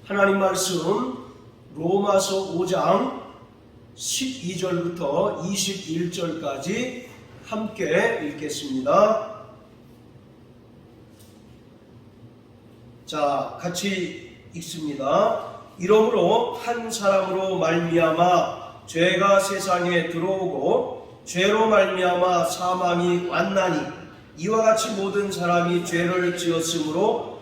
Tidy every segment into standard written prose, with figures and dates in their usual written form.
하나님 말씀 로마서 5장 12절부터 21절까지 함께 읽겠습니다. 자, 같이 읽습니다. 이러므로 한 사람으로 말미암아 죄가 세상에 들어오고 죄로 말미암아 사망이 왔나니 이와 같이 모든 사람이 죄를 지었으므로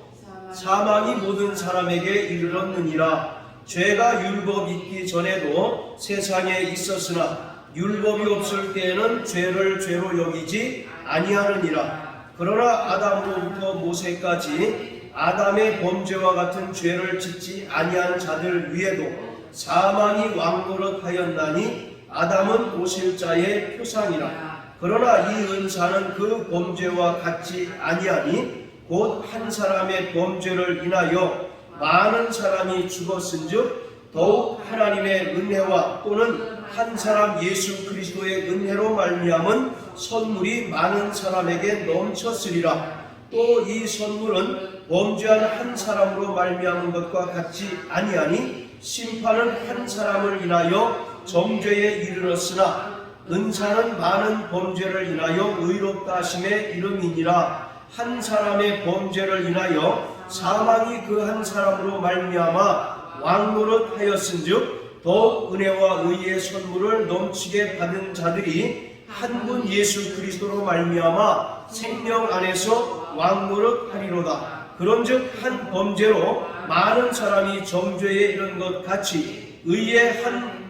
사망이 모든 사람에게 이르렀느니라. 죄가 율법 있기 전에도 세상에 있었으나 율법이 없을 때에는 죄를 죄로 여기지 아니하느니라. 그러나 아담으로부터 모세까지 아담의 범죄와 같은 죄를 짓지 아니한 자들 위에도 사망이 왕노릇하였나니 아담은 오실 자의 표상이라. 그러나 이 은사는 그 범죄와 같지 아니하니 곧 한 사람의 범죄를 인하여 많은 사람이 죽었은즉 더욱 하나님의 은혜와 또는 한 사람 예수 그리스도의 은혜로 말미암은 선물이 많은 사람에게 넘쳤으리라. 또 이 선물은 범죄한 한 사람으로 말미암은 것과 같지 아니하니 심판은 한 사람을 인하여 정죄에 이르렀으나 은사는 많은 범죄를 인하여 의롭다 하심에 이름이니라. 한 사람의 범죄를 인하여 사망이 그 한 사람으로 말미암아 왕노릇하였은즉 더욱 은혜와 의의 선물을 넘치게 받은 자들이 한 분 예수 그리스도로 말미암아 생명 안에서 왕노릇하리로다. 그런즉 한 범죄로 많은 사람이 정죄에 이른 것 같이 의의 한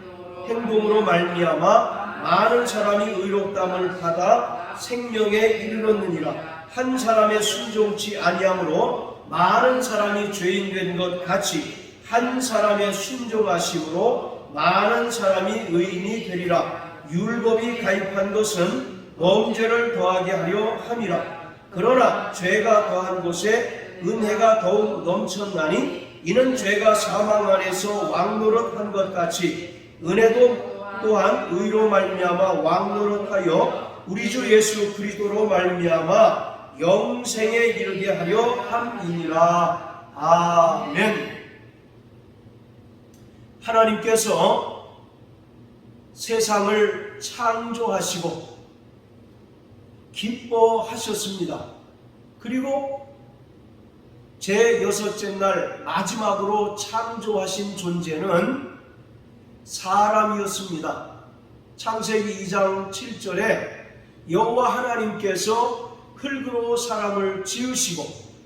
행동으로 말미암아 많은 사람이 의롭다함을 받아 생명에 이르렀느니라. 한 사람의 순종치 아니함으로 많은 사람이 죄인 된 것 같이 한 사람의 순종하심으로 많은 사람이 의인이 되리라. 율법이 가입한 것은 범죄를 더하게 하려 함이라. 그러나 죄가 더한 곳에 은혜가 더욱 넘쳤나니 이는 죄가 사망 안에서 왕노릇한 것 같이 은혜도 또한 의로 말미암아 왕노릇하여 우리 주 예수 그리스도로 말미암아 영생에 이르게 하려 함이니라. 아멘. 하나님께서 세상을 창조하시고 기뻐하셨습니다. 그리고 제6째 날 마지막으로 창조하신 존재는 사람이었습니다. 창세기 2장 7절에 여호와 하나님께서 흙으로 사람을 지으시고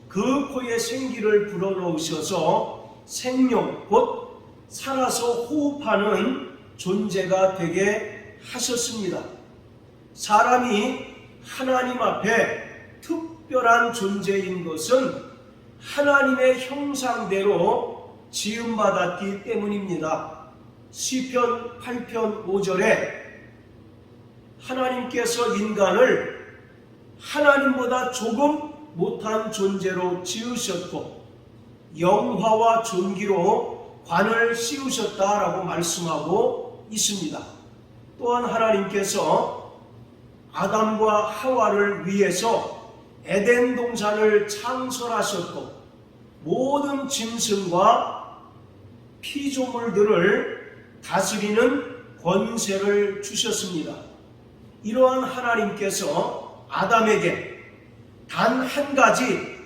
그 코에 생기를 불어넣으셔서 생명 곧 살아서 호흡하는 존재가 되게 하셨습니다. 사람이 하나님 앞에 특별한 존재인 것은 하나님의 형상대로 지음받았기 때문입니다. 시편 8편 5절에 하나님께서 인간을 하나님보다 조금 못한 존재로 지으셨고 영화와 존귀로 관을 씌우셨다라고 말씀하고 있습니다. 또한 하나님께서 아담과 하와를 위해서 에덴 동산을 창설하셨고 모든 짐승과 피조물들을 다스리는 권세를 주셨습니다. 이러한 하나님께서 아담에게 단 한 가지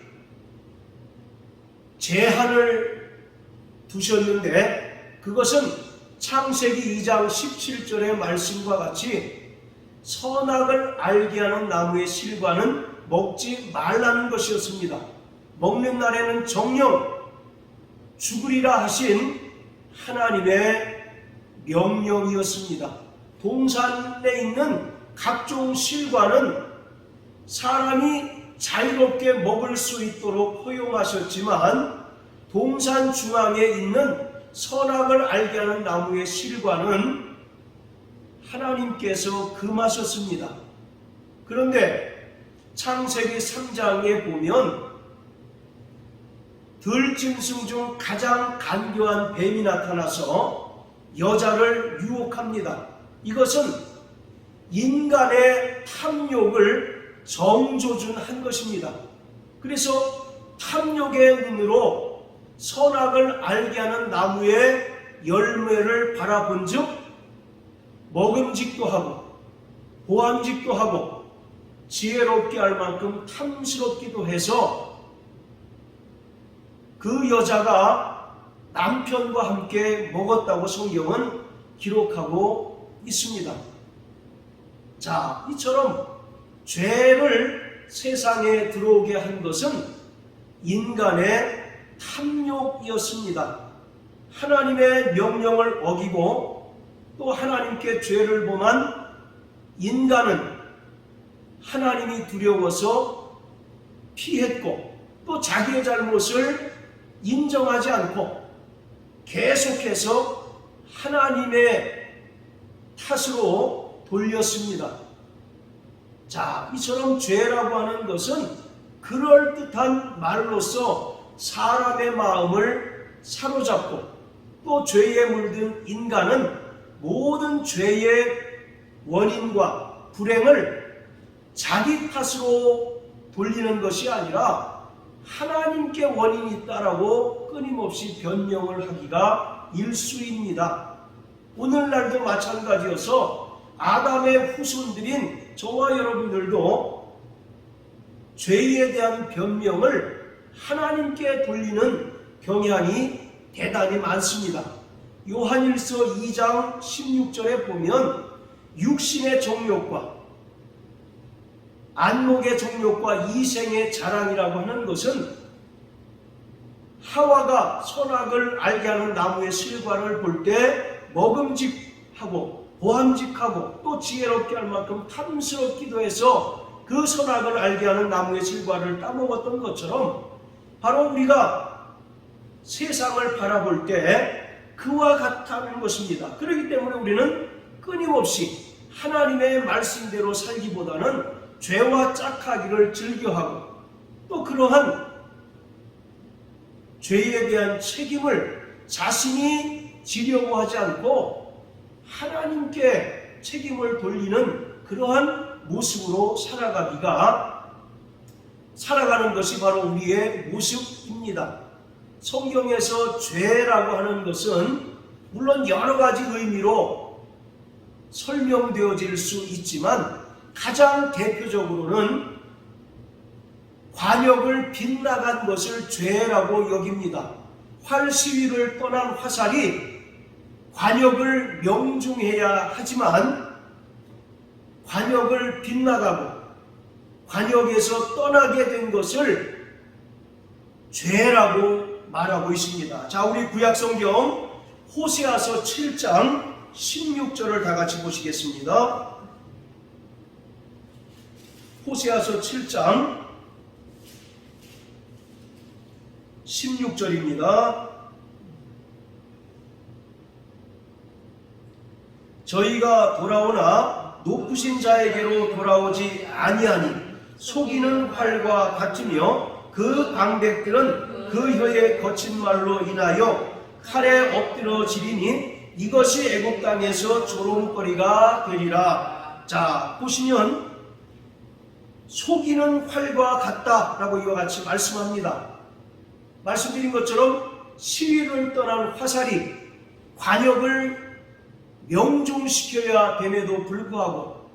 제한을 두셨는데 그것은 창세기 2장 17절의 말씀과 같이 선악을 알게 하는 나무의 실과는 먹지 말라는 것이었습니다. 먹는 날에는 정령 죽으리라 하신 하나님의 명령이었습니다. 동산에 있는 각종 실과는 사람이 자유롭게 먹을 수 있도록 허용하셨지만 동산 중앙에 있는 선악을 알게 하는 나무의 실과는 하나님께서 금하셨습니다. 그런데 창세기 3장에 보면 들짐승 중 가장 간교한 뱀이 나타나서 여자를 유혹합니다. 이것은 인간의 탐욕을 정조준한 것입니다. 그래서 탐욕의 눈으로 선악을 알게 하는 나무의 열매를 바라본 즉 먹음직도 하고 보암직도 하고 지혜롭게 할 만큼 탐스럽기도 해서 그 여자가 남편과 함께 먹었다고 성경은 기록하고 있습니다. 자, 이처럼 죄를 세상에 들어오게 한 것은 인간의 탐욕이었습니다. 하나님의 명령을 어기고 또 하나님께 죄를 범한 인간은 하나님이 두려워서 피했고 또 자기의 잘못을 인정하지 않고 계속해서 하나님의 탓으로 돌렸습니다. 자, 이처럼 죄라고 하는 것은 그럴듯한 말로서 사람의 마음을 사로잡고 또 죄에 물든 인간은 모든 죄의 원인과 불행을 자기 탓으로 돌리는 것이 아니라 하나님께 원인이 있다라고 끊임없이 변명을 하기가 일쑤입니다. 오늘날도 마찬가지여서 아담의 후손들인 저와 여러분들도 죄에 대한 변명을 하나님께 돌리는 경향이 대단히 많습니다. 요한일서 2장 16절에 보면 육신의 정욕과 안목의 정욕과 이생의 자랑이라고 하는 것은 하와가 선악을 알게 하는 나무의 실과를 볼 때 먹음직하고 보암직하고 또 지혜롭게 할 만큼 탐스럽기도 해서 그 선악을 알게 하는 나무의 실과를 따먹었던 것처럼 바로 우리가 세상을 바라볼 때 그와 같다는 것입니다. 그렇기 때문에 우리는 끊임없이 하나님의 말씀대로 살기보다는 죄와 짝하기를 즐겨하고 또 그러한 죄에 대한 책임을 자신이 지려고 하지 않고 하나님께 책임을 돌리는 그러한 모습으로 살아가는 것이 바로 우리의 모습입니다. 성경에서 죄라고 하는 것은 물론 여러 가지 의미로 설명되어질 수 있지만 가장 대표적으로는 관역을 빗나간 것을 죄라고 여깁니다. 활시위를 떠난 화살이 관역을 명중해야 하지만 관역을 빗나가고 관역에서 떠나게 된 것을 죄라고 말하고 있습니다. 자, 우리 구약성경 호세아서 7장 16절을 다 같이 보시겠습니다. 호세아서 7장 16절입니다. 저희가 돌아오나 높으신 자에게로 돌아오지 아니하니 속이는 활과 같으며 그 방백들은 그 혀의 거친 말로 인하여 칼에 엎드러지리니 이것이 애굽 땅에서 조롱거리가 되리라. 자, 보시면 속이는 활과 같다라고 이와 같이 말씀합니다. 말씀드린 것처럼 시위를 떠난 화살이 관역을 명중시켜야 됨에도 불구하고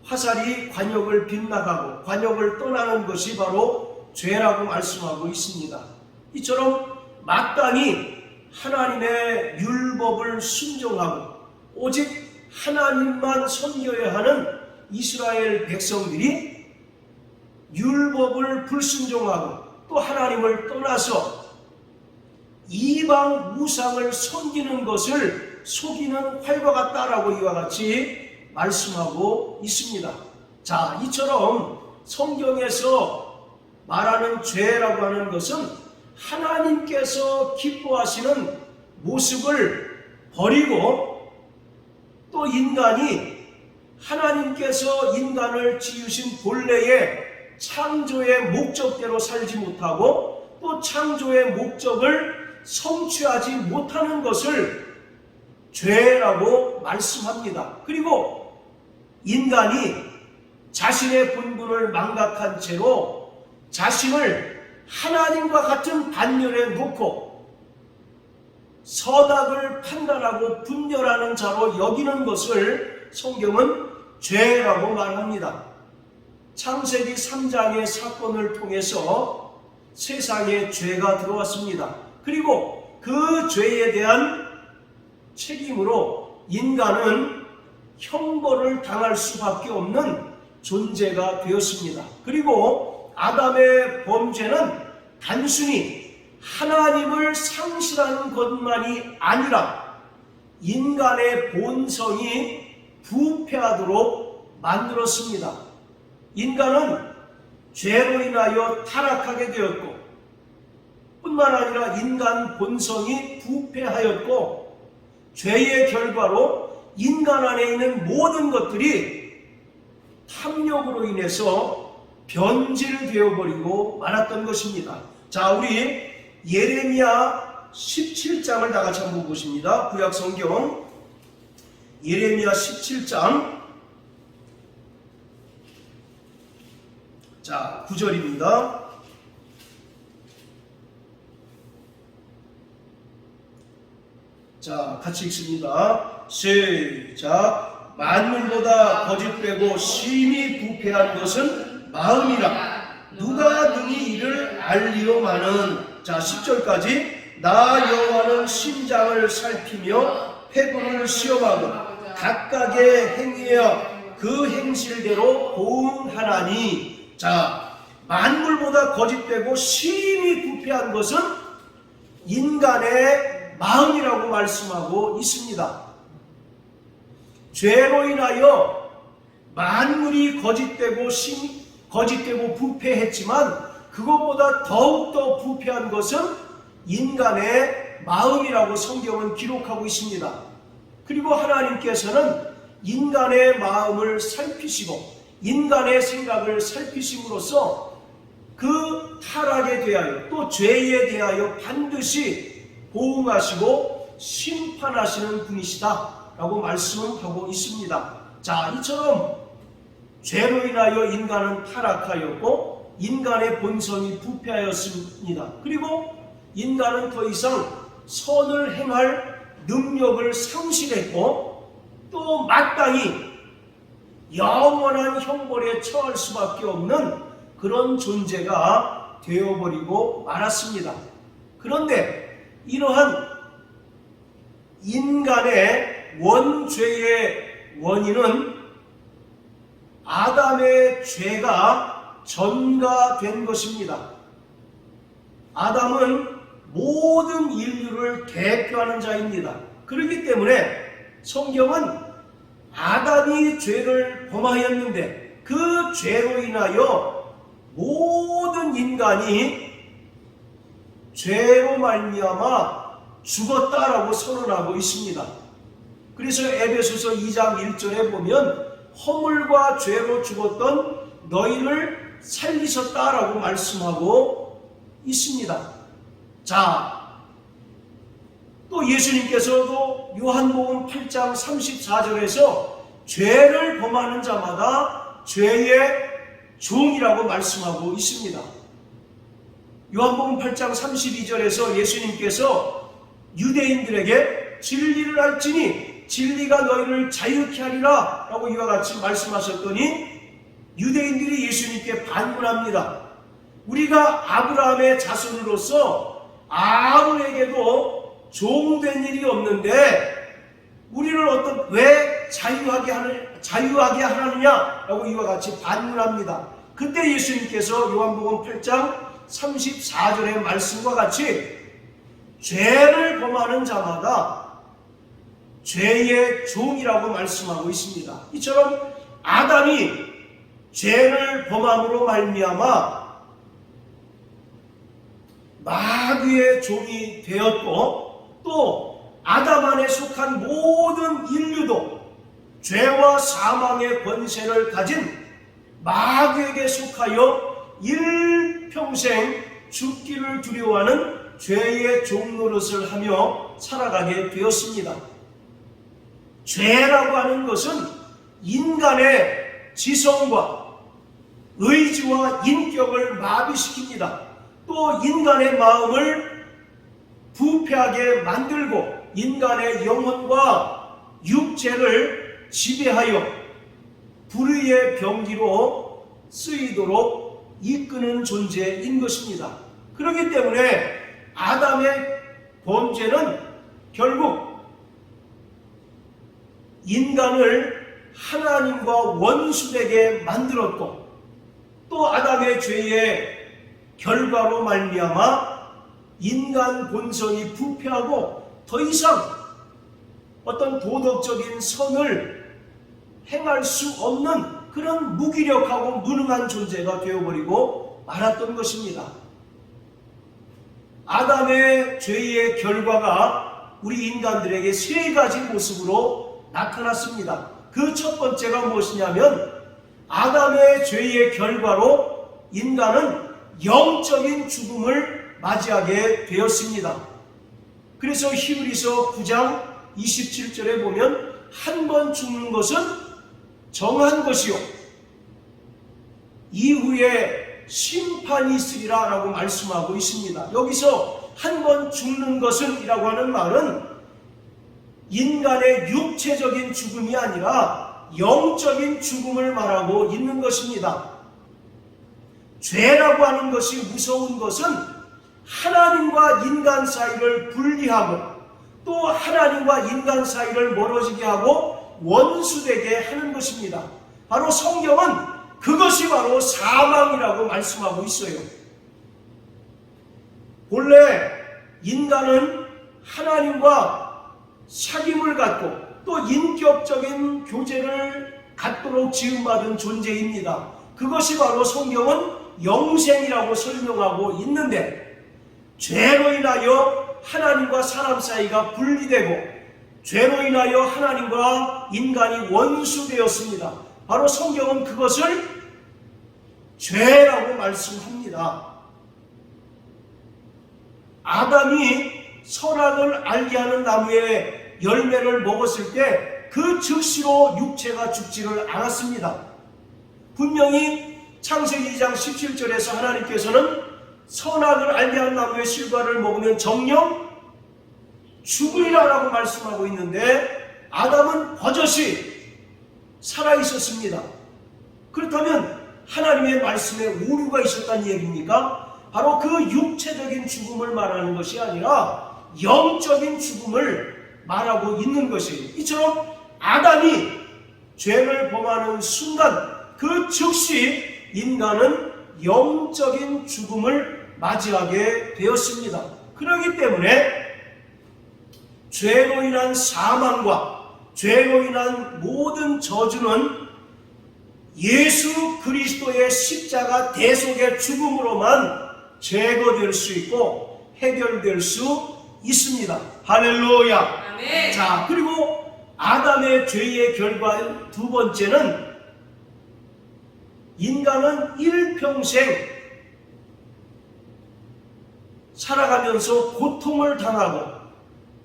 화살이 관역을 빗나가고 관역을 떠나는 것이 바로 죄라고 말씀하고 있습니다. 이처럼 마땅히 하나님의 율법을 순종하고 오직 하나님만 섬겨야 하는 이스라엘 백성들이 율법을 불순종하고 또 하나님을 떠나서 이방 우상을 섬기는 것을 속이는 활과 같다라고 이와 같이 말씀하고 있습니다. 자, 이처럼 성경에서 말하는 죄라고 하는 것은 하나님께서 기뻐하시는 모습을 버리고 또 인간이 하나님께서 인간을 지으신 본래의 창조의 목적대로 살지 못하고 또 창조의 목적을 성취하지 못하는 것을 죄라고 말씀합니다. 그리고 인간이 자신의 본분을 망각한 채로 자신을 하나님과 같은 반열에 놓고 선악을 판단하고 분별하는 자로 여기는 것을 성경은 죄라고 말합니다. 창세기 3장의 사건을 통해서 세상에 죄가 들어왔습니다. 그리고 그 죄에 대한 책임으로 인간은 형벌을 당할 수밖에 없는 존재가 되었습니다. 그리고 아담의 범죄는 단순히 하나님을 상실하는 것만이 아니라 인간의 본성이 부패하도록 만들었습니다. 인간은 죄로 인하여 타락하게 되었고 뿐만 아니라 인간 본성이 부패하였고 죄의 결과로 인간 안에 있는 모든 것들이 탐욕으로 인해서 변질되어 버리고 말았던 것입니다. 자, 우리 예레미야 17장을 다 같이 한번 보십니다. 구약 성경 예레미야 17장 자, 9절입니다. 자, 같이 읽습니다. 시작. 만물보다 거짓되고 심히 부패한 것은 마음이라 누가 능히 이를 알리오마는. 자, 10절까지 나 여호와는 심장을 살피며 회부를 시험하고 각각의 행위여 그 행실대로 보응하나니. 자, 만물보다 거짓되고 심히 부패한 것은 인간의 마음이라고 말씀하고 있습니다. 죄로 인하여 만물이 거짓되고 부패했지만 그것보다 더욱더 부패한 것은 인간의 마음이라고 성경은 기록하고 있습니다. 그리고 하나님께서는 인간의 마음을 살피시고 인간의 생각을 살피심으로써 그 타락에 대하여 또 죄에 대하여 반드시 보응하시고 심판하시는 분이시다 라고 말씀하고 있습니다. 자, 이처럼 죄로 인하여 인간은 타락하였고 인간의 본성이 부패하였습니다. 그리고 인간은 더 이상 선을 행할 능력을 상실했고 또 마땅히 영원한 형벌에 처할 수밖에 없는 그런 존재가 되어버리고 말았습니다. 그런데 이러한 인간의 원죄의 원인은 아담의 죄가 전가된 것입니다. 아담은 모든 인류를 대표하는 자입니다. 그렇기 때문에 성경은 아담이 죄를 범하였는데 그 죄로 인하여 모든 인간이 죄로 말미암아 죽었다라고 선언하고 있습니다. 그래서 에베소서 2장 1절에 보면 허물과 죄로 죽었던 너희를 살리셨다라고 말씀하고 있습니다. 자, 또 예수님께서도 요한복음 8장 34절에서 죄를 범하는 자마다 죄의 종이라고 말씀하고 있습니다. 요한복음 8장 32절에서 예수님께서 유대인들에게 진리를 알지니 진리가 너희를 자유케 하리라 라고 이와 같이 말씀하셨더니 유대인들이 예수님께 반문합니다. 우리가 아브라함의 자손으로서 아무에게도 종된 일이 없는데 우리를 왜 자유하게 하느냐라고 이와 같이 반문합니다. 그때 예수님께서 요한복음 8장 34절의 말씀과 같이 죄를 범하는 자마다 죄의 종이라고 말씀하고 있습니다. 이처럼 아담이 죄를 범함으로 말미암아 마귀의 종이 되었고 또 아담 안에 속한 모든 인류도 죄와 사망의 권세를 가진 마귀에게 속하여 일평생 죽기를 두려워하는 죄의 종노릇을 하며 살아가게 되었습니다. 죄라고 하는 것은 인간의 지성과 의지와 인격을 마비시킵니다. 또 인간의 마음을 부패하게 만들고 인간의 영혼과 육체를 지배하여 불의의 병기로 쓰이도록 이끄는 존재인 것입니다. 그렇기 때문에 아담의 범죄는 결국 인간을 하나님과 원수되게 만들었고, 또 아담의 죄의 결과로 말미암아 인간 본성이 부패하고 더 이상 어떤 도덕적인 선을 행할 수 없는 그런 무기력하고 무능한 존재가 되어버리고 말았던 것입니다. 아담의 죄의 결과가 우리 인간들에게 세 가지 모습으로 나타났습니다. 그 첫 번째가 무엇이냐면, 아담의 죄의 결과로 인간은 영적인 죽음을 맞이하게 되었습니다. 그래서 히브리서 9장 27절에 보면 한 번 죽는 것은 정한 것이요 이후에 심판이 있으리라 라고 말씀하고 있습니다. 여기서 한 번 죽는 것은 이라고 하는 말은 인간의 육체적인 죽음이 아니라 영적인 죽음을 말하고 있는 것입니다. 죄라고 하는 것이 무서운 것은 하나님과 인간 사이를 분리하고 또 하나님과 인간 사이를 멀어지게 하고 원수되게 하는 것입니다. 바로 성경은 그것이 바로 사망이라고 말씀하고 있어요. 본래 인간은 하나님과 사귐을 갖고 또 인격적인 교제를 갖도록 지음받은 존재입니다. 그것이 바로 성경은 영생이라고 설명하고 있는데, 죄로 인하여 하나님과 사람 사이가 분리되고 죄로 인하여 하나님과 인간이 원수되었습니다. 바로 성경은 그것을 죄라고 말씀합니다. 아담이 선악을 알게 하는 나무의 열매를 먹었을 때 그 즉시로 육체가 죽지를 않았습니다. 분명히 창세기 2장 17절에서 하나님께서는 선악을 알게 하는 나무의 실과를 먹으면 정녕 죽으리라고 말씀하고 있는데, 아담은 버젓이 살아있었습니다. 그렇다면 하나님의 말씀에 오류가 있었다는 얘기입니까? 바로 그 육체적인 죽음을 말하는 것이 아니라 영적인 죽음을 말하고 있는 것이에요. 이처럼 아담이 죄를 범하는 순간 그 즉시 인간은 영적인 죽음을 맞이하게 되었습니다. 그렇기 때문에 죄로 인한 사망과 죄로 인한 모든 저주는 예수 그리스도의 십자가 대속의 죽음으로만 제거될 수 있고 해결될 수 있습니다. 할렐루야. 아멘. 자, 그리고 아담의 죄의 결과 두 번째는 인간은 일평생 살아가면서 고통을 당하고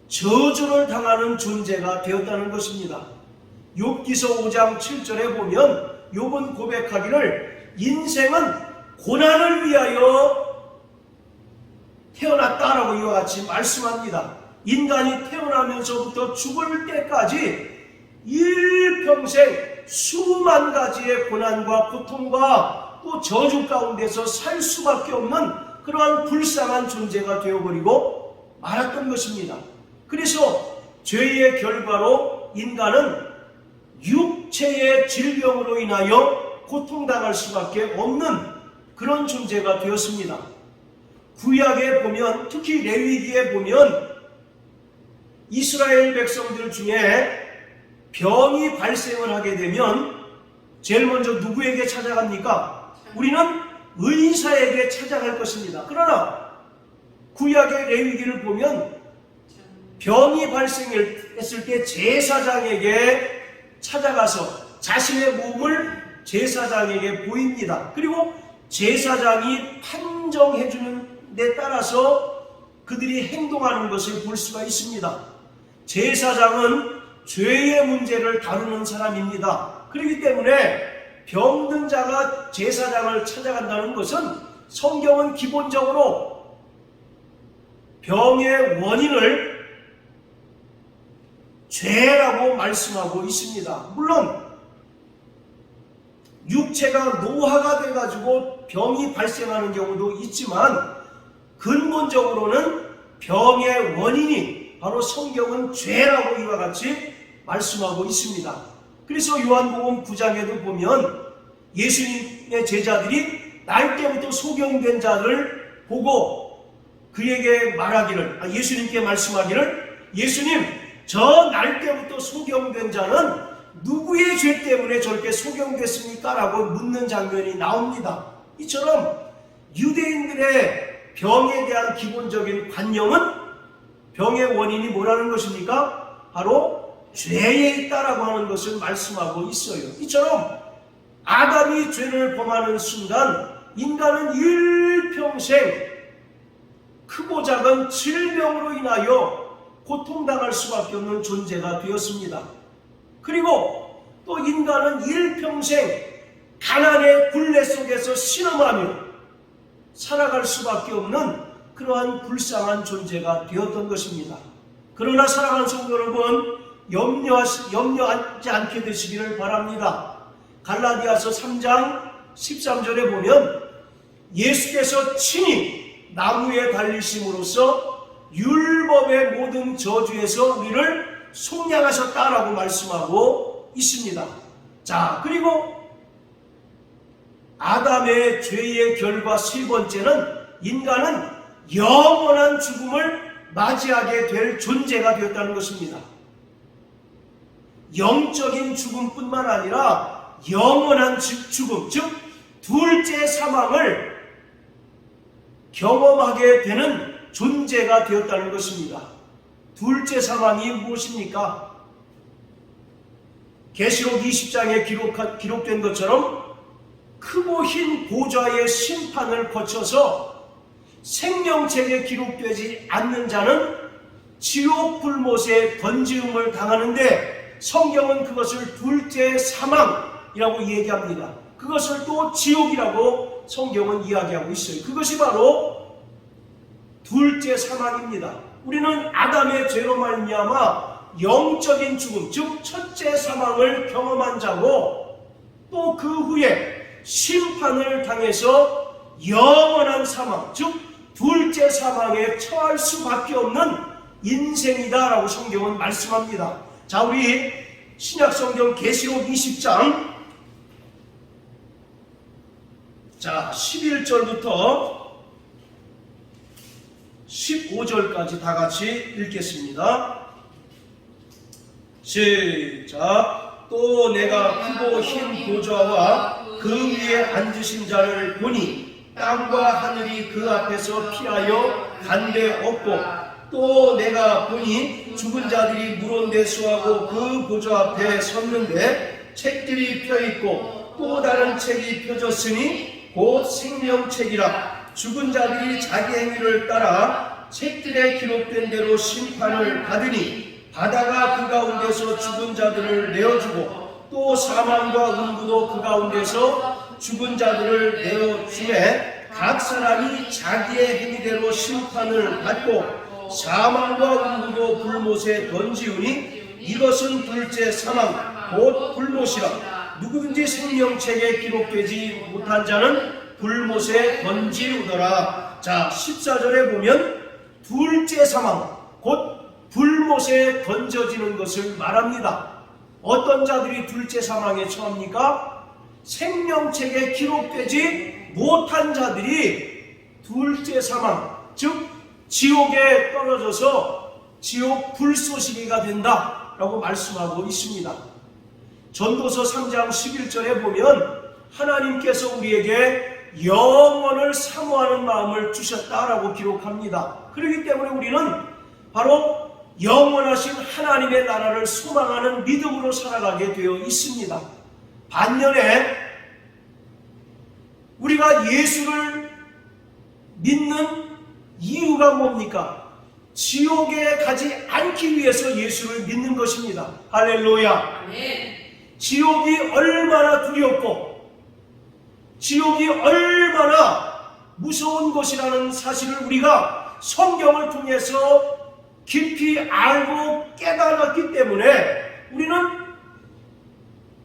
저주를 당하는 존재가 되었다는 것입니다. 욥기서 5장 7절에 보면 욥은 고백하기를 인생은 고난을 위하여 태어났다라고 이와 같이 말씀합니다. 인간이 태어나면서부터 죽을 때까지 일평생 수만 가지의 고난과 고통과 또 저주 가운데서 살 수밖에 없는 그러한 불쌍한 존재가 되어버리고 말았던 것입니다. 그래서 죄의 결과로 인간은 육체의 질병으로 인하여 고통당할 수밖에 없는 그런 존재가 되었습니다. 구약에 보면, 특히 레위기에 보면 이스라엘 백성들 중에 병이 발생을 하게 되면 제일 먼저 누구에게 찾아갑니까? 우리는 의사에게 찾아갈 것입니다. 그러나 구약의 레위기를 보면 병이 발생했을 때 제사장에게 찾아가서 자신의 몸을 제사장에게 보입니다. 그리고 제사장이 판정해 주는 데 따라서 그들이 행동하는 것을 볼 수가 있습니다. 제사장은 죄의 문제를 다루는 사람입니다. 그렇기 때문에 병든 자가 제사장을 찾아간다는 것은 성경은 기본적으로 병의 원인을 죄라고 말씀하고 있습니다. 물론 육체가 노화가 돼가지고 병이 발생하는 경우도 있지만 근본적으로는 병의 원인이 바로 성경은 죄라고 이와 같이 말씀하고 있습니다. 그래서 요한복음 9장에도 보면 예수님의 제자들이 날 때부터 소경된 자를 보고 그에게 말하기를, 예수님께 말씀하기를, 예수님, 저 날 때부터 소경된 자는 누구의 죄 때문에 저렇게 소경됐습니까? 라고 묻는 장면이 나옵니다. 이처럼 유대인들의 병에 대한 기본적인 관념은 병의 원인이 뭐라는 것입니까? 바로 죄에 있다라고 하는 것을 말씀하고 있어요. 이처럼 아담이 죄를 범하는 순간 인간은 일평생 크고 작은 질병으로 인하여 고통당할 수밖에 없는 존재가 되었습니다. 그리고 또 인간은 일평생 가난의 굴레 속에서 신음하며 살아갈 수밖에 없는 그러한 불쌍한 존재가 되었던 것입니다. 그러나 사랑하는 성도 여러분, 염려하지 않게 되시기를 바랍니다. 갈라디아서 3장 13절에 보면 예수께서 친히 나무에 달리심으로써 율법의 모든 저주에서 우리를 속량하셨다라고 말씀하고 있습니다. 자, 그리고 아담의 죄의 결과 세 번째는 인간은 영원한 죽음을 맞이하게 될 존재가 되었다는 것입니다. 영적인 죽음뿐만 아니라 영원한 죽음, 즉 둘째 사망을 경험하게 되는 존재가 되었다는 것입니다. 둘째 사망이 무엇입니까? 계시록 20장에 기록된 것처럼 크고 흰 보좌의 심판을 거쳐서 생명책에 기록되지 않는 자는 지옥 불못에 던지움을 당하는데 성경은 그것을 둘째 사망이라고 얘기합니다. 그것을 또 지옥이라고 성경은 이야기하고 있어요. 그것이 바로 둘째 사망입니다. 우리는 아담의 죄로 말미암아 영적인 죽음, 즉 첫째 사망을 경험한 자고 또 그 후에 심판을 당해서 영원한 사망, 즉 둘째 사망에 처할 수밖에 없는 인생이다라고 성경은 말씀합니다. 자, 우리 신약성경 계시록 20장 11절부터 15절까지 다 같이 읽겠습니다. 시작. 또 내가 크고 흰 보좌와 그 위에 앉으신 자를 보니 땅과 하늘이 그 앞에서 피하여 간데 없고 또 내가 보니 죽은 자들이 물온데 수하고 그 보좌 앞에 섰는데 책들이 펴있고 또 다른 책이 펴졌으니 곧 생명책이라. 죽은 자들이 자기 행위를 따라 책들에 기록된 대로 심판을 받으니 바다가 그 가운데서 죽은 자들을 내어주고 또 사망과 음부도 그 가운데서 죽은 자들을 내어주매 각 사람이 자기의 행위대로 심판을 받고 사망과 음부도 불못에 던지우니 이것은 둘째 사망 곧 불못이라. 누구든지 생명책에 기록되지 못한 자는 불못에 던지우더라. 자, 14절에 보면 둘째 사망 곧 불못에 던져지는 것을 말합니다. 어떤 자들이 둘째 사망에 처합니까? 생명책에 기록되지 못한 자들이 둘째 사망, 즉 지옥에 떨어져서 지옥 불쏘시개가 된다라고 말씀하고 있습니다. 전도서 3장 11절에 보면 하나님께서 우리에게 영원을 사모하는 마음을 주셨다라고 기록합니다. 그렇기 때문에 우리는 바로 영원하신 하나님의 나라를 소망하는 믿음으로 살아가게 되어 있습니다. 반면에 우리가 예수를 믿는 이유가 뭡니까? 지옥에 가지 않기 위해서 예수를 믿는 것입니다. 할렐루야. 지옥이 얼마나 두렵고 지옥이 얼마나 무서운 것이라는 사실을 우리가 성경을 통해서 깊이 알고 깨달았기 때문에 우리는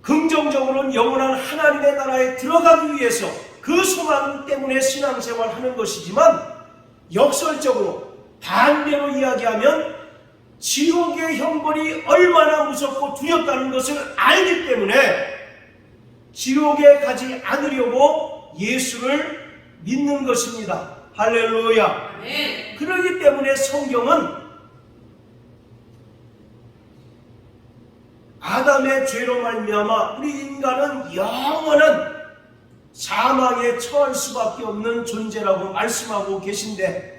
긍정적으로는 영원한 하나님의 나라에 들어가기 위해서 그 소망 때문에 신앙생활을 하는 것이지만, 역설적으로 반대로 이야기하면 지옥의 형벌이 얼마나 무섭고 두렵다는 것을 알기 때문에 지옥에 가지 않으려고 예수를 믿는 것입니다. 할렐루야. 네. 그렇기 때문에 성경은 아담의 죄로 말미암아 우리 인간은 영원한 사망에 처할 수밖에 없는 존재라고 말씀하고 계신데,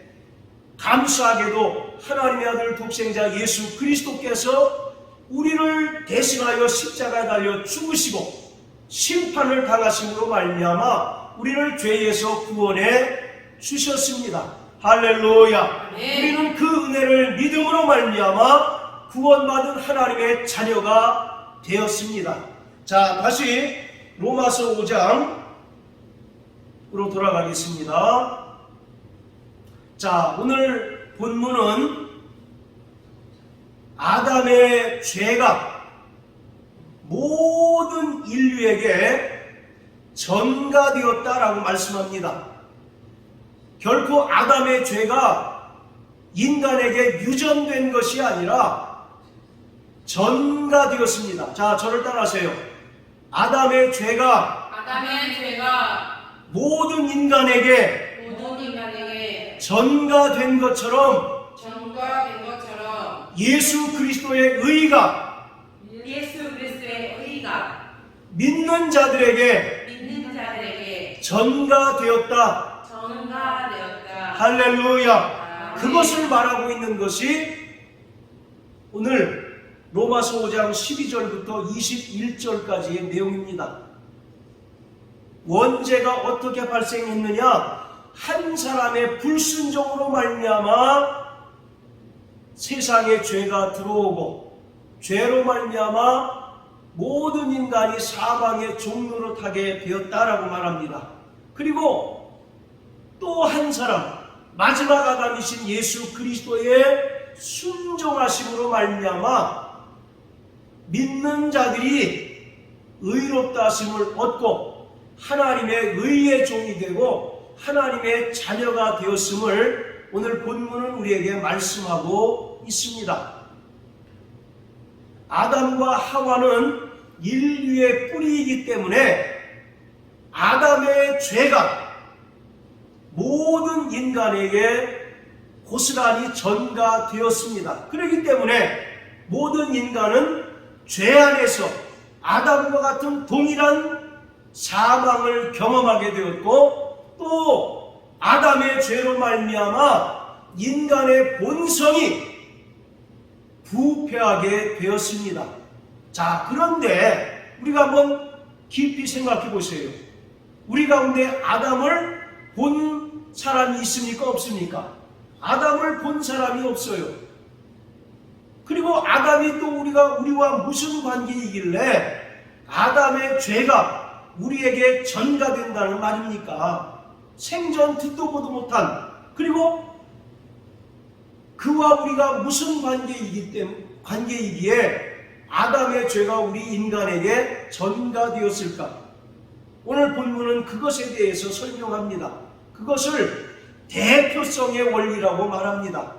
감사하게도 하나님의 아들 독생자 예수 그리스도께서 우리를 대신하여 십자가에 달려 죽으시고 심판을 당하심으로 말미암아 우리를 죄에서 구원해 주셨습니다. 할렐루야. 네. 우리는 그 은혜를 믿음으로 말미암아 구원받은 하나님의 자녀가 되었습니다. 자, 다시 로마서 5장으로 돌아가겠습니다. 자, 오늘 본문은 아담의 죄가 모든 인류에게 전가되었다라고 말씀합니다. 결코 아담의 죄가 인간에게 유전된 것이 아니라 전가되었습니다. 자, 저를 따라하세요. 아담의 죄가 모든 인간에게 전가된 것처럼 예수 그리스도의 의가 믿는 자들에게 전가되었다. 할렐루야. 그것을 말하고 있는 것이 오늘 로마서 5장 12절부터 21절까지의 내용입니다. 원죄가 어떻게 발생했느냐? 한 사람의 불순종으로 말미암아 세상에 죄가 들어오고, 죄로 말미암아 모든 인간이 사망의 종로로 타게 되었다라고 말합니다. 그리고 또 한 사람, 마지막 아담이신 예수 그리스도의 순종하심으로 말미암아 믿는 자들이 의롭다 하심을 얻고 하나님의 의의 종이 되고 하나님의 자녀가 되었음을 오늘 본문은 우리에게 말씀하고 있습니다. 아담과 하와는 인류의 뿌리이기 때문에 아담의 죄가 모든 인간에게 고스란히 전가되었습니다. 그렇기 때문에 모든 인간은 죄 안에서 아담과 같은 동일한 사망을 경험하게 되었고, 또 아담의 죄로 말미암아 인간의 본성이 부패하게 되었습니다. 자, 그런데 우리가 한번 깊이 생각해 보세요. 우리 가운데 아담을 본 사람이 있습니까? 없습니까? 아담을 본 사람이 없어요. 그리고 아담이 또 우리와 무슨 관계이길래 아담의 죄가 우리에게 전가된다는 말입니까? 생전 듣도 보도 못한, 그리고 그와 우리가 무슨 관계이기에 아담의 죄가 우리 인간에게 전가되었을까? 오늘 본문은 그것에 대해서 설명합니다. 그것을 대표성의 원리라고 말합니다.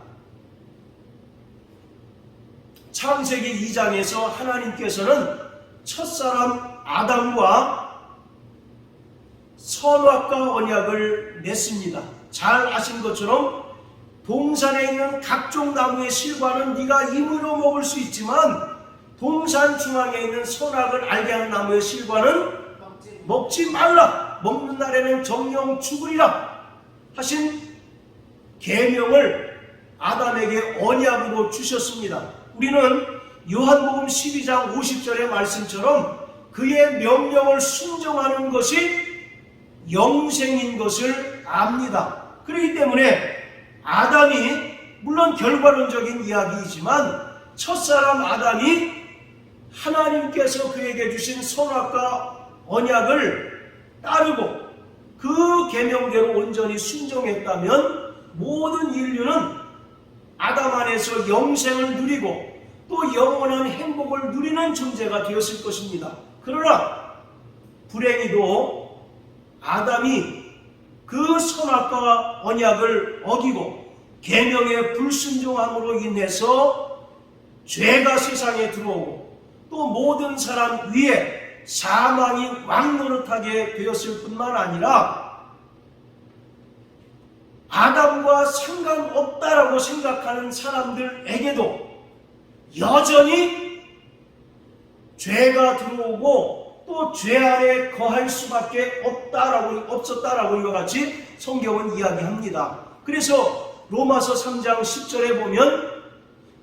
창세기 2장에서 하나님께서는 첫사람 아담과 선악과 언약을 맺습니다. 잘 아신 것처럼 동산에 있는 각종 나무의 실과는 네가 임의로 먹을 수 있지만 동산 중앙에 있는 선악을 알게 하는 나무의 실과는 먹지 말라. 먹는 날에는 정령 죽으리라 하신 계명을 아담에게 언약으로 주셨습니다. 우리는 요한복음 12장 50절의 말씀처럼 그의 명령을 순종하는 것이 영생인 것을 압니다. 그렇기 때문에 아담이, 물론 결과론적인 이야기이지만 첫사람 아담이 하나님께서 그에게 주신 선악과 언약을 따르고 그 계명대로 온전히 순종했다면 모든 인류는 아담 안에서 영생을 누리고 또 영원한 행복을 누리는 존재가 되었을 것입니다. 그러나 불행히도 아담이 그 선악과 언약을 어기고 계명에 불순종함으로 인해서 죄가 세상에 들어오고 또 모든 사람 위에 사망이 왕노릇하게 되었을 뿐만 아니라 아담과 상관없다라고 생각하는 사람들에게도 여전히 죄가 들어오고 또 죄 아래 거할 수밖에 없었다라고 이와 같이 성경은 이야기합니다. 그래서 로마서 3장 10절에 보면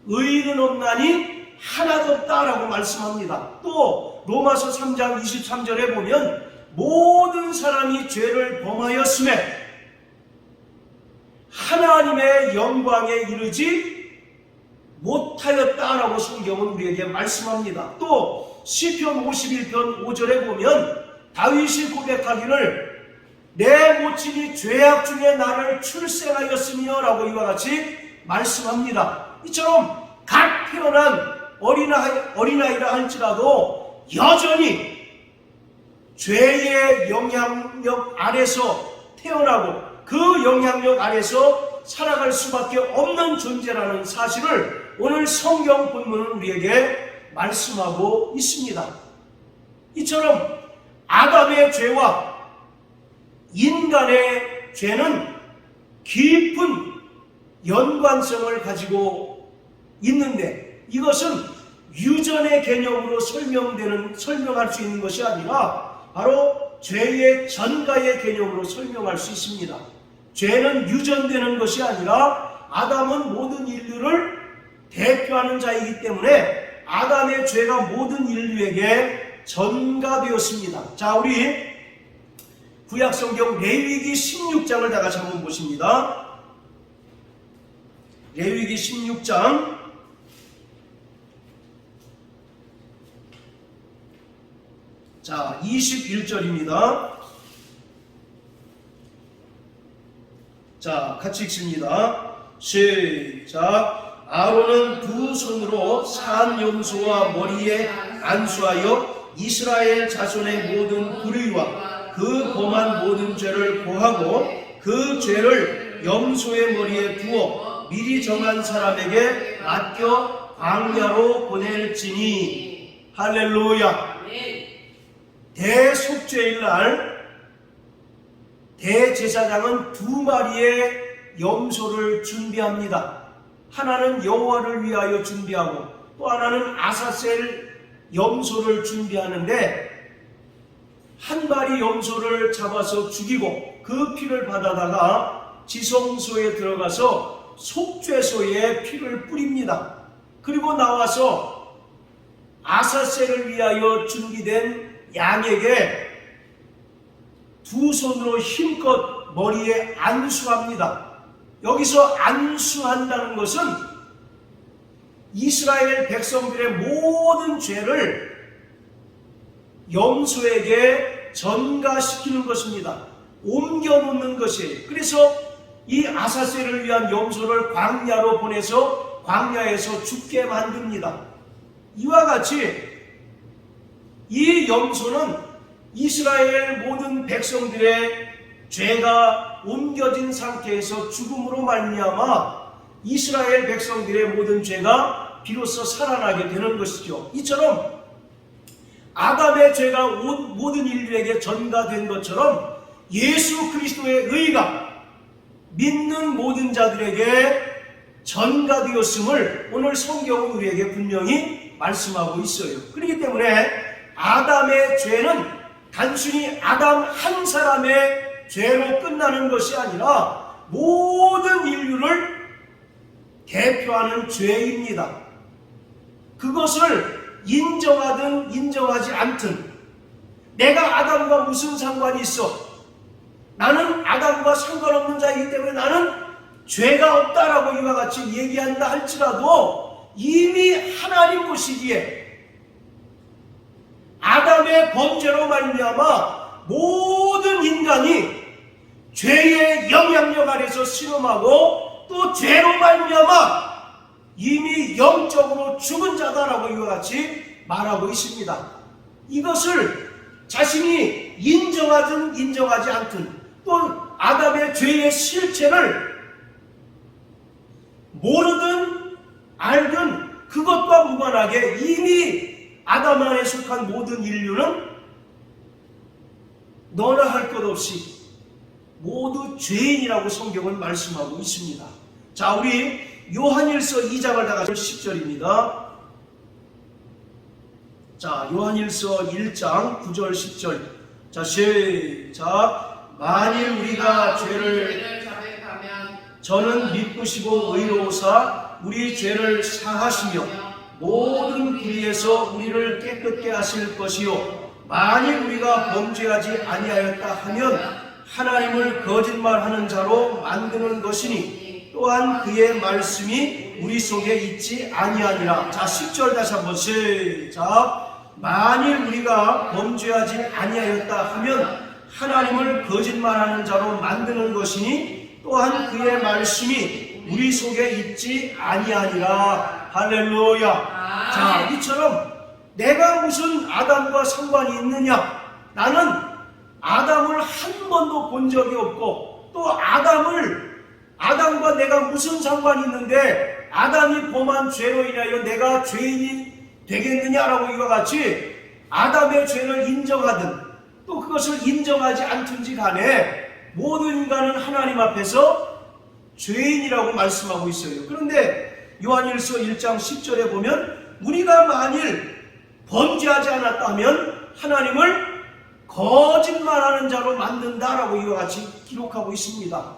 의인은 없나니 하나도 없다라고 말씀합니다. 또 로마서 3장 23절에 보면 모든 사람이 죄를 범하였음에 하나님의 영광에 이르지 못하였다라고 성경은 우리에게 말씀합니다. 또 시편 51편 5절에 보면 다윗이 고백하기를 내 모친이 죄악 중에 나를 출생하였으며 라고 이와 같이 말씀합니다. 이처럼 갓 태어난 어린아이라 할지라도 여전히 죄의 영향력 아래서 태어나고 그 영향력 아래서 살아갈 수밖에 없는 존재라는 사실을 오늘 성경 본문은 우리에게 말씀하고 있습니다. 이처럼 아담의 죄와 인간의 죄는 깊은 연관성을 가지고 있는데 이것은 유전의 개념으로 설명할 수 있는 것이 아니라 바로 죄의 전가의 개념으로 설명할 수 있습니다. 죄는 유전되는 것이 아니라 아담은 모든 인류를 대표하는 자이기 때문에 아담의 죄가 모든 인류에게 전가되었습니다. 자, 우리 구약성경 레위기 16장을 다 같이 한번 보십니다. 레위기 16장 자 21절입니다. 자, 같이 읽습니다. 시작. 아론은 두 손으로 산 염소와 머리에 안수하여 이스라엘 자손의 모든 불의와 그 범한 모든 죄를 고하고 그 죄를 염소의 머리에 두어 미리 정한 사람에게 맡겨 광야로 보낼지니. 할렐루야. 대속죄일 날 대제사장은 두 마리의 염소를 준비합니다. 하나는 여호와를 위하여 준비하고 또 하나는 아사셀 염소를 준비하는데 한 마리 염소를 잡아서 죽이고 그 피를 받아다가 지성소에 들어가서 속죄소에 피를 뿌립니다. 그리고 나와서 아사셀을 위하여 준비된 양에게 두 손으로 힘껏 머리에 안수합니다. 여기서 안수한다는 것은 이스라엘 백성들의 모든 죄를 염소에게 전가시키는 것입니다. 옮겨놓는 것이에요. 그래서 이 아사셀을 위한 염소를 광야로 보내서 광야에서 죽게 만듭니다. 이와 같이 이 염소는 이스라엘 모든 백성들의 죄가 옮겨진 상태에서 죽음으로 말미암아 이스라엘 백성들의 모든 죄가 비로소 살아나게 되는 것이죠. 이처럼 아담의 죄가 모든 인류에게 전가된 것처럼 예수 그리스도의 의가 믿는 모든 자들에게 전가되었음을 오늘 성경은 우리에게 분명히 말씀하고 있어요. 그렇기 때문에 아담의 죄는 단순히 아담 한 사람의 죄로 끝나는 것이 아니라 모든 인류를 대표하는 죄입니다. 그것을 인정하든 인정하지 않든 내가 아담과 무슨 상관이 있어? 나는 아담과 상관없는 자이기 때문에 나는 죄가 없다라고 이와 같이 얘기한다 할지라도 이미 하나님 보시기에 아담의 범죄로 말미암아 모든 인간이 죄의 영향력 아래서 실험하고 또 죄로 말미암아 이미 영적으로 죽은 자다라고 이와 같이 말하고 있습니다. 이것을 자신이 인정하든 인정하지 않든 또 아담의 죄의 실체를 모르든 알든 그것과 무관하게 이미 아담 안에 속한 모든 인류는 너나 할 것 없이 모두 죄인이라고 성경은 말씀하고 있습니다. 자, 우리 요한일서 2장을 다 같이 10절입니다. 자, 요한일서 1장 9절 10절. 자, 시작. 만일 우리가 죄를 자백하면 저는 미쁘시고 의로우사 우리 죄를 사하시며 모든 불의에서 우리를 깨끗게 하실 것이요 만일 우리가 범죄하지 아니하였다 하면 하나님을 거짓말하는 자로 만드는 것이니 또한 그의 말씀이 우리 속에 있지 아니하니라. 자, 10절 다시 한번 시작. 만일 우리가 범죄하지 아니하였다 하면 하나님을 거짓말하는 자로 만드는 것이니 또한 그의 말씀이 우리 속에 있지 아니하니라. 할렐루야. 자, 이처럼 내가 무슨 아담과 상관이 있느냐? 나는 아담을 한 번도 본 적이 없고 또 아담과 내가 무슨 상관이 있는데 아담이 범한 죄로 인하여 내가 죄인이 되겠느냐라고 이와 같이 아담의 죄를 인정하든 또 그것을 인정하지 않든지 간에 모든 인간은 하나님 앞에서 죄인이라고 말씀하고 있어요. 그런데 요한일서 1장 10절에 보면 우리가 만일 범죄하지 않았다면 하나님을 거짓말하는 자로 만든다라고 이와 같이 기록하고 있습니다.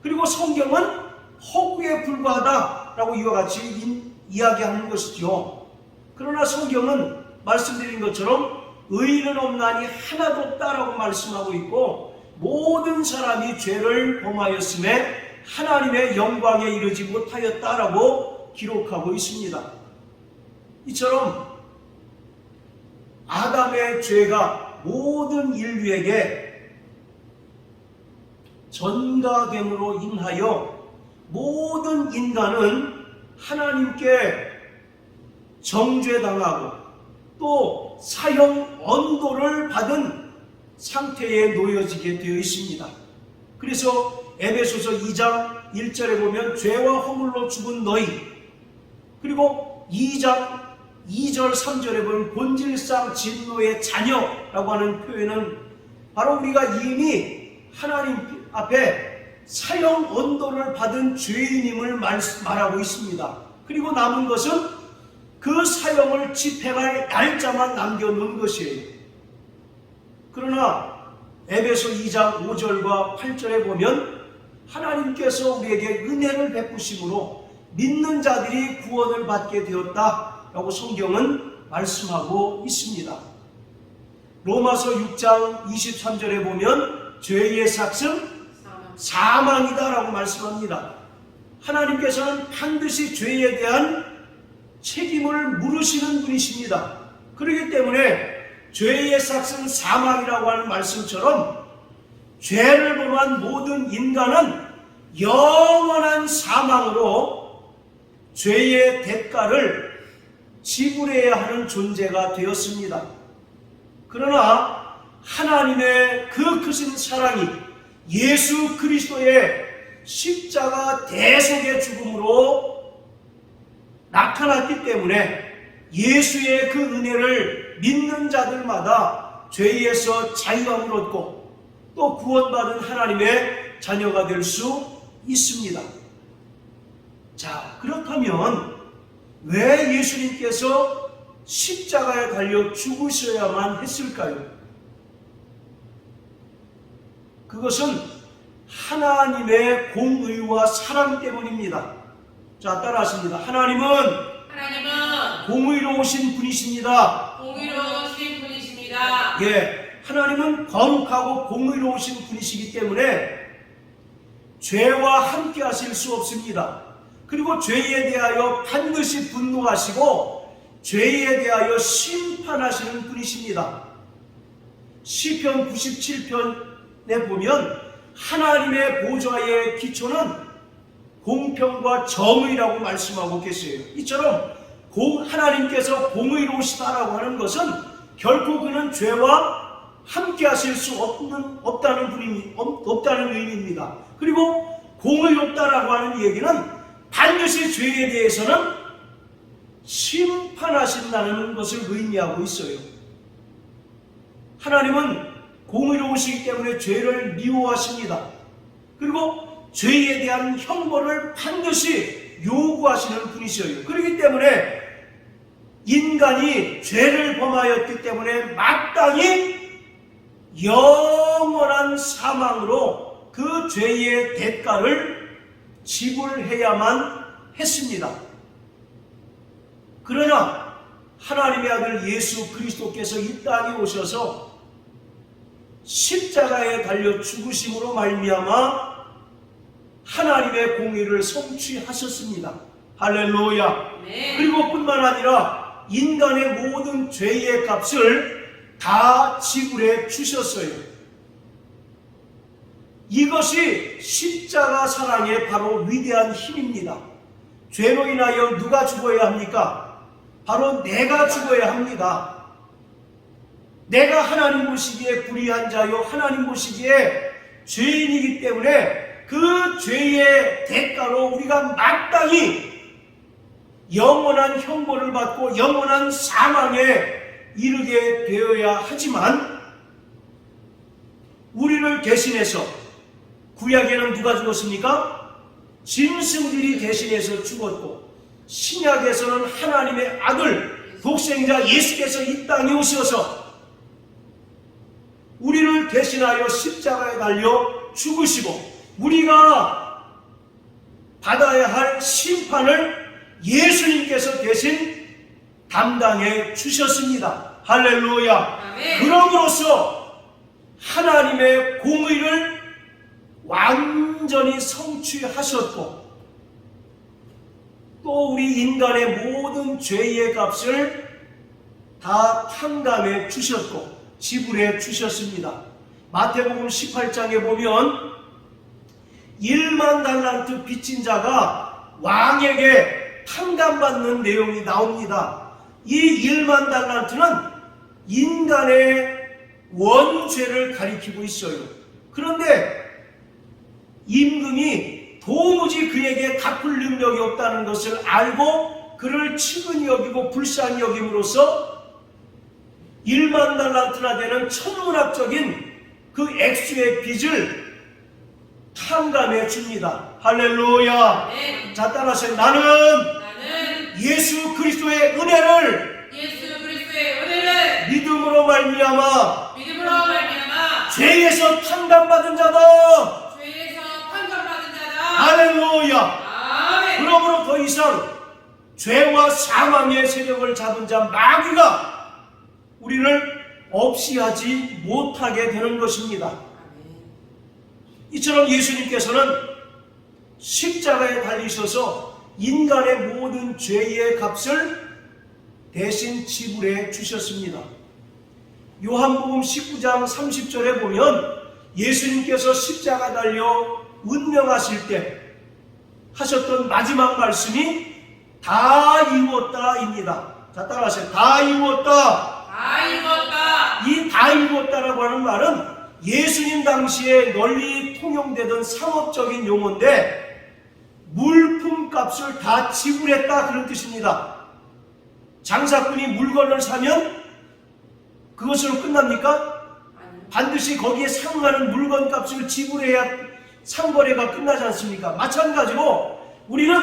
그리고 성경은 허구에 불과하다라고 이와 같이 이야기하는 것이죠. 그러나 성경은 말씀드린 것처럼 의인은 없나니 하나도 없다라고 말씀하고 있고 모든 사람이 죄를 범하였음에 하나님의 영광에 이르지 못하였다라고 기록하고 있습니다. 이처럼 아담의 죄가 모든 인류에게 전가됨으로 인하여 모든 인간은 하나님께 정죄당하고 또 사형 언도를 받은 상태에 놓여지게 되어 있습니다. 그래서 에베소서 2장 1절에 보면 죄와 허물로 죽은 너희, 그리고 2장 2절 3절에 보면 본질상 진노의 자녀라고 하는 표현은 바로 우리가 이미 하나님 앞에 사형 언도를 받은 죄인임을 말하고 있습니다. 그리고 남은 것은 그 사형을 집행할 날짜만 남겨놓은 것이에요. 그러나 에베소 2장 5절과 8절에 보면 하나님께서 우리에게 은혜를 베푸심으로 믿는 자들이 구원을 받게 되었다라고 성경은 말씀하고 있습니다. 로마서 6장 23절에 보면 죄의 삭은 사망이다라고 말씀합니다. 하나님께서는 반드시 죄에 대한 책임을 물으시는 분이십니다. 그렇기 때문에 죄의 삭은 사망이라고 하는 말씀처럼 죄를 범한 모든 인간은 영원한 사망으로 죄의 대가를 지불해야 하는 존재가 되었습니다. 그러나 하나님의 그 크신 사랑이 예수 그리스도의 십자가 대속의 죽음으로 나타났기 때문에 예수의 그 은혜를 믿는 자들마다 죄에서 자유함을 얻고 또 구원받은 하나님의 자녀가 될 수 있습니다. 자, 그렇다면 왜 예수님께서 십자가에 달려 죽으셔야만 했을까요? 그것은 하나님의 공의와 사랑 때문입니다. 자, 따라하십니다. 하나님은 공의로우신 분이십니다. 공의로우신 분이십니다. 예, 하나님은 거룩하고 공의로우신 분이시기 때문에 죄와 함께 하실 수 없습니다. 그리고 죄에 대하여 반드시 분노하시고 죄에 대하여 심판하시는 분이십니다. 시편 97편에 보면 하나님의 보좌의 기초는 공평과 정의라고 말씀하고 계세요. 이처럼 하나님께서 공의로우시다라고 하는 것은 결코 그는 죄와 함께 하실 수 없다는 의미입니다. 그리고 공의롭다라고 하는 얘기는 반드시 죄에 대해서는 심판하신다는 것을 의미하고 있어요. 하나님은 공의로우시기 때문에 죄를 미워하십니다. 그리고 죄에 대한 형벌을 반드시 요구하시는 분이셔요. 그렇기 때문에 인간이 죄를 범하였기 때문에 마땅히 영원한 사망으로 그 죄의 대가를 지불해야만 했습니다. 그러나 하나님의 아들 예수 그리스도께서 이 땅에 오셔서 십자가에 달려 죽으심으로 말미암아 하나님의 공의를 성취하셨습니다. 할렐루야. 네. 그리고 뿐만 아니라 인간의 모든 죄의 값을 다 지불해 주셨어요. 이것이 십자가 사랑의 바로 위대한 힘입니다. 죄로 인하여 누가 죽어야 합니까? 바로 내가 죽어야 합니다. 내가 하나님 보시기에 불의한 자요 하나님 보시기에 죄인이기 때문에 그 죄의 대가로 우리가 마땅히 영원한 형벌을 받고 영원한 사망에 이르게 되어야 하지만 우리를 대신해서 구약에는 누가 죽었습니까? 짐승들이 대신해서 죽었고 신약에서는 하나님의 아들 독생자 예수께서 이 땅에 오셔서 우리를 대신하여 십자가에 달려 죽으시고 우리가 받아야 할 심판을 예수님께서 대신 담당해 주셨습니다. 할렐루야. 아멘. 그럼으로써 하나님의 공의를 완전히 성취하셨고 또 우리 인간의 모든 죄의 값을 다 탕감해 주셨고 지불해 주셨습니다. 마태복음 18장에 보면 1만 달란트 빚진 자가 왕에게 탕감받는 내용이 나옵니다. 이 1만 달란트는 인간의 원죄를 가리키고 있어요. 그런데 임금이 도무지 그에게 갚을 능력이 없다는 것을 알고 그를 측은히 여기고 불쌍히 여김으로써 1만 달란트나 되는 천문학적인 그 액수의 빚을 탕감해 줍니다. 할렐루야. 네. 자, 따라하세요. 나는 예수 그리스도의 은혜를 믿음으로 말미암아 죄에서 탕감받은 자다. 할렐루야. 아멘. 그러므로 더 이상 죄와 사망의 세력을 잡은 자 마귀가 우리를 없이 하지 못하게 되는 것입니다. 이처럼 예수님께서는 십자가에 달리셔서 인간의 모든 죄의 값을 대신 지불해 주셨습니다. 요한복음 19장 30절에 보면 예수님께서 십자가 달려 운명하실 때 하셨던 마지막 말씀이 다 이루었다입니다. 자, 따라하세요. 다 이루었다. 이 다 이루었다라고 하는 말은 예수님 당시에 널리 통용되던 상업적인 용어인데 물품 값을 다 지불했다 그런 뜻입니다. 장사꾼이 물건을 사면 그것으로 끝납니까? 반드시 거기에 상응하는 물건 값을 지불해야 상거래가 끝나지 않습니까? 마찬가지로 우리는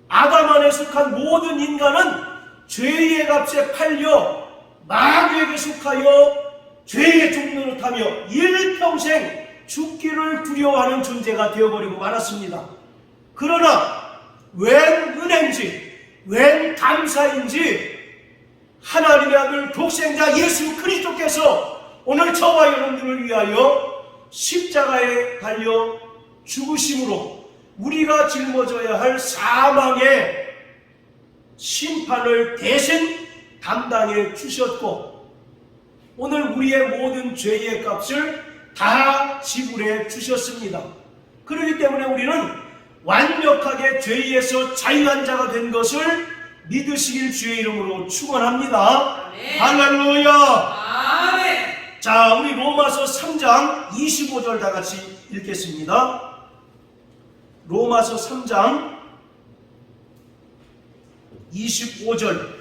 아담 안에 속한 모든 인간은 죄의 값에 팔려 마귀에게 속하여 죄의 종로를 타며 일평생 죽기를 두려워하는 존재가 되어버리고 말았습니다. 그러나 웬 은혜인지 웬 감사인지 하나님의 아들 독생자 예수 그리스도께서 오늘 저와 여러분들을 위하여 십자가에 달려 죽으심으로 우리가 짊어져야 할 사망의 심판을 대신 담당해 주셨고 오늘 우리의 모든 죄의 값을 다 지불해 주셨습니다. 그렇기 때문에 우리는 완벽하게 죄에서 자유한 자가 된 것을 믿으시길 주의 이름으로 축원합니다. 아멘. 할렐루야. 아멘. 자, 우리 로마서 3장 25절 다 같이 읽겠습니다. 로마서 3장 25절.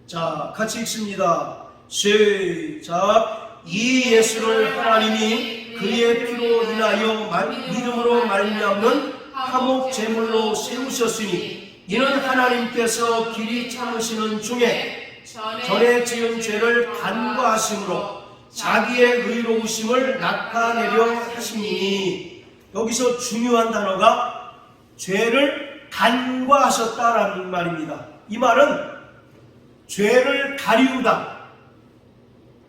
자, 같이 읽습니다. 시작. 이 예수를 하나님이 그의 피로 인하여 믿음으로 말미암는 화목 제물로 세우셨으니 이는 하나님께서 길이 참으시는 중에 전에 지은 죄를 간과하심으로 자기의 의로우심을 나타내려 하심이니. 여기서 중요한 단어가 죄를 간과하셨다라는 말입니다. 이 말은 죄를 가리우다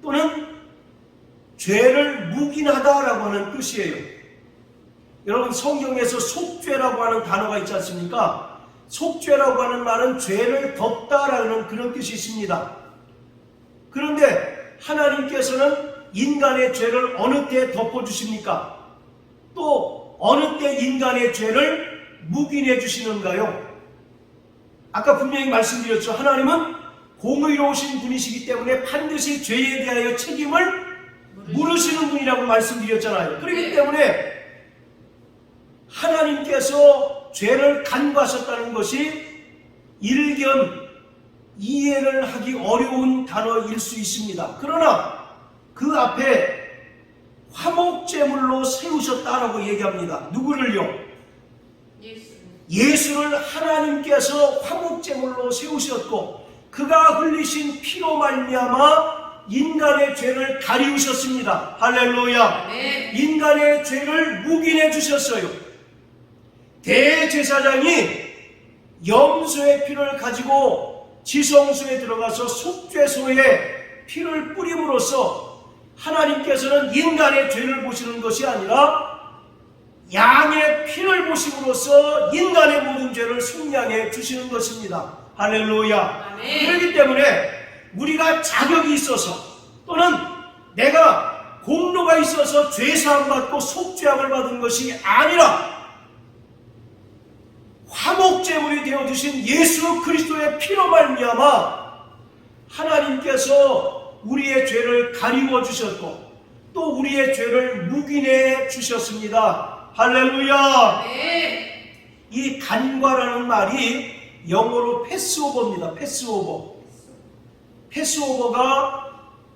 또는 죄를 묵인하다라고 하는 뜻이에요. 여러분, 성경에서 속죄라고 하는 단어가 있지 않습니까? 속죄라고 하는 말은 죄를 덮다라는 그런 뜻이 있습니다. 그런데 하나님께서는 인간의 죄를 어느 때 덮어주십니까? 또 어느 때 인간의 죄를 묵인해 주시는가요? 아까 분명히 말씀드렸죠. 하나님은 공의로우신 분이시기 때문에 반드시 죄에 대하여 책임을 물으시는 분이라고 말씀드렸잖아요. 그렇기 때문에 하나님께서 죄를 간과하셨다는 것이 일견 이해를 하기 어려운 단어일 수 있습니다. 그러나 그 앞에 화목제물로 세우셨다라고 얘기합니다. 누구를요? 예수를 하나님께서 화목제물로 세우셨고 그가 흘리신 피로 말미암아 인간의 죄를 가리우셨습니다. 할렐루야. 네. 인간의 죄를 묵인해 주셨어요. 대제사장이 염소의 피를 가지고 지성소에 들어가서 속죄소에 피를 뿌림으로써 하나님께서는 인간의 죄를 보시는 것이 아니라 양의 피를 보심으로써 인간의 모든 죄를 속량해 주시는 것입니다. 할렐루야. 아멘. 그렇기 때문에 우리가 자격이 있어서 또는 내가 공로가 있어서 죄사함 받고 속죄함을 받은 것이 아니라 화목제물이 되어주신 예수 그리스도의 피로 말미암아 하나님께서 우리의 죄를 가리워 주셨고 또 우리의 죄를 묵인해 주셨습니다. 할렐루야. 네. 이 간과라는 말이 영어로 패스오버입니다. 패스오버. 패스오버가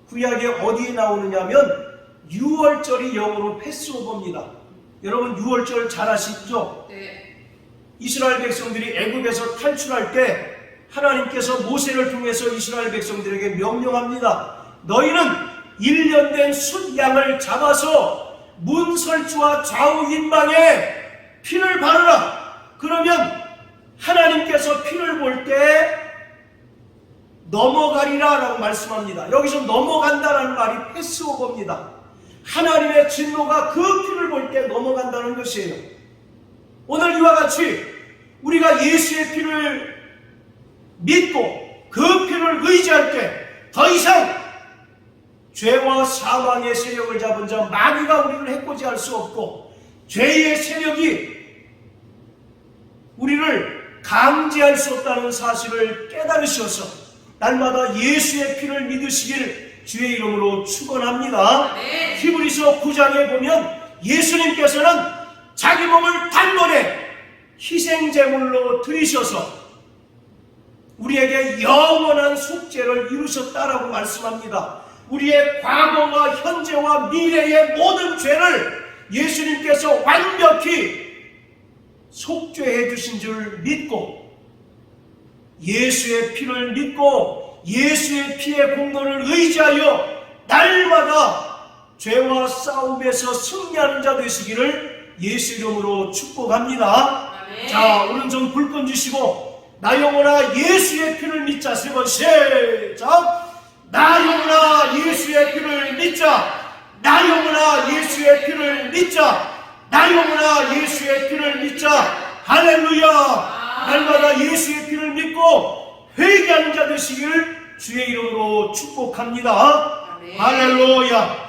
구약에 어디에 나오느냐면 유월절이 영어로 패스오버입니다. 여러분 유월절 잘 아시죠? 네. 이스라엘 백성들이 애굽에서 탈출할 때 하나님께서 모세를 통해서 이스라엘 백성들에게 명령합니다. 너희는 1년 된 숫양을 잡아서 문설주와 좌우 인방에 피를 바르라. 그러면 하나님께서 피를 볼 때 넘어가리라 라고 말씀합니다. 여기서 넘어간다라는 말이 패스오버입니다. 하나님의 진노가 그 피를 볼 때 넘어간다는 것이에요. 오늘 이와 같이 우리가 예수의 피를 믿고 그 피를 의지할 때 더 이상 죄와 사망의 세력을 잡은 자 마귀가 우리를 해코지할 수 없고 죄의 세력이 우리를 강제할 수 없다는 사실을 깨달으셔서 날마다 예수의 피를 믿으시길 주의 이름으로 축원합니다. 네. 히브리서 9장에 보면 예수님께서는 자기 몸을 단번에 희생제물로 드리셔서 우리에게 영원한 속죄를 이루셨다라고 말씀합니다. 우리의 과거와 현재와 미래의 모든 죄를 예수님께서 완벽히 속죄해 주신 줄 믿고 예수의 피를 믿고 예수의 피의 공로를 의지하여 날마다 죄와 싸움에서 승리하는 자 되시기를 예수 이름으로 축복합니다. 아멘. 자, 오른손 불끈 주시고 나 영혼아 예수의 피를 믿자. 세 번 시작. 나 영혼아 예수의 피를 믿자. 나 영혼아 예수의 피를 믿자. 나 영혼아 예수의 피를 믿자. 할렐루야. 날마다 예수의 피를 믿고 회개하는 자 되시기를 주의 이름으로 축복합니다. 아멘. 할렐루야.